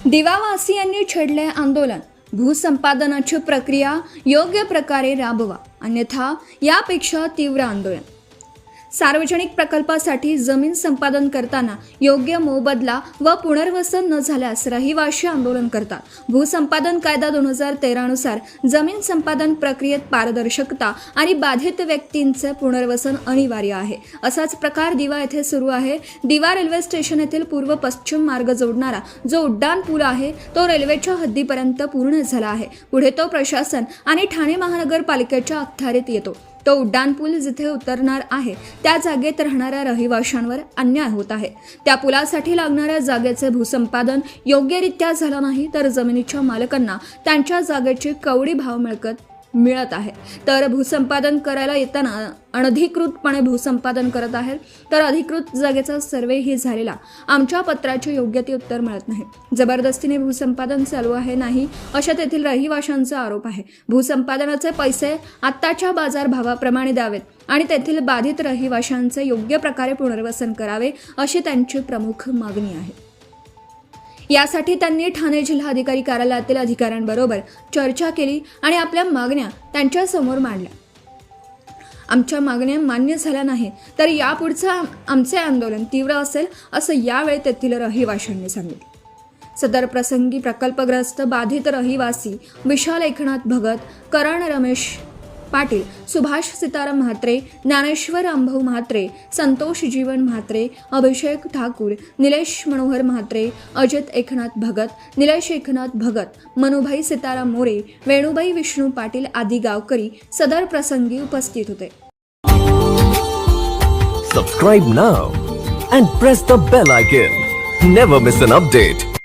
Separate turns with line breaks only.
दिवावासियांनी छेडले आंदोलन, भूसंपादनाची प्रक्रिया योग्य प्रकारे राबवा, अन्यथा यापेक्षा तीव्र आंदोलन। सार्वजनिक प्रकल्पासाठी जमीन संपादन करताना योग्य मोबदला व पुनर्वसन न झाल्यास रहिवासी आंदोलन करतात। भूसंपादन कायदा 2013 नुसार जमीन संपादन प्रक्रियेत पारदर्शकता आणि बाधित व्यक्तींचे पुनर्वसन अनिवार्य आहे। असाच प्रकार दिवा येथे सुरू आहे। दिवा रेल्वे स्टेशन येथील पूर्व पश्चिम मार्ग जोडणारा जो उड्डाण पूल आहे तो रेल्वेच्या हद्दीपर्यंत पूर्ण झाला आहे। पुढे तो प्रशासन आणि ठाणे महानगरपालिकेच्या अखत्यारीत येतो। तो उड्डाण पूल जिथे उतरणार आहे त्या जागेत राहणाऱ्या रहिवाशांवर अन्याय होत आहे। त्या पुलासाठी लागणाऱ्या जागेचे भूसंपादन योग्यरित्या झालं नाही तर जमिनीच्या मालकांना त्यांच्या जागेची कवडी भाव मिळत आहे, तर भूसंपादन करायला येताना अनधिकृतपणे भूसंपादन करत आहेत, तर अधिकृत जागेचा सर्वेही झालेला आमच्या पत्राचे योग्य ते उत्तर मिळत नाही। जबरदस्तीने भूसंपादन चालू आहे नाही अशा तेथील रहिवाशांचा आरोप आहे। भूसंपादनाचे पैसे आत्ताच्या बाजारभावाप्रमाणे द्यावेत आणि तेथील बाधित रहिवाशांचे योग्य प्रकारे पुनर्वसन करावे अशी त्यांची प्रमुख मागणी आहे। यासाठी त्यांनी ठाणे जिल्हाधिकारी कार्यालयातील अधिकाऱ्यांबरोबर चर्चा केली आणि आपल्या मागण्या त्यांच्या समोर मांडल्या। आमच्या मागण्या मान्य झाल्या नाही तर यापुढचं आमचे आंदोलन तीव्र असेल असं यावेळी तेथील रहिवाशांनी सांगितले। सदर प्रसंगी प्रकल्पग्रस्त बाधित रहिवासी विशाल एकनाथ भगत, करण रमेश पाटील, सुभाष सीताराम म्हात्रे, ज्ञानेश्वर रामभाऊ म्हात्रे, संतोष जीवन म्हात्रे, अभिषेक ठाकूर, निलेश मनोहर म्हात्रे, अजित एकनाथ भगत, निलेश एकनाथ भगत, मनुभाई सीताराम मोरे, वेणुबाई विष्णू पाटील आदी गावकरी सदर प्रसंगी उपस्थित होते।
Subscribe now and press the bell icon. Never miss an update.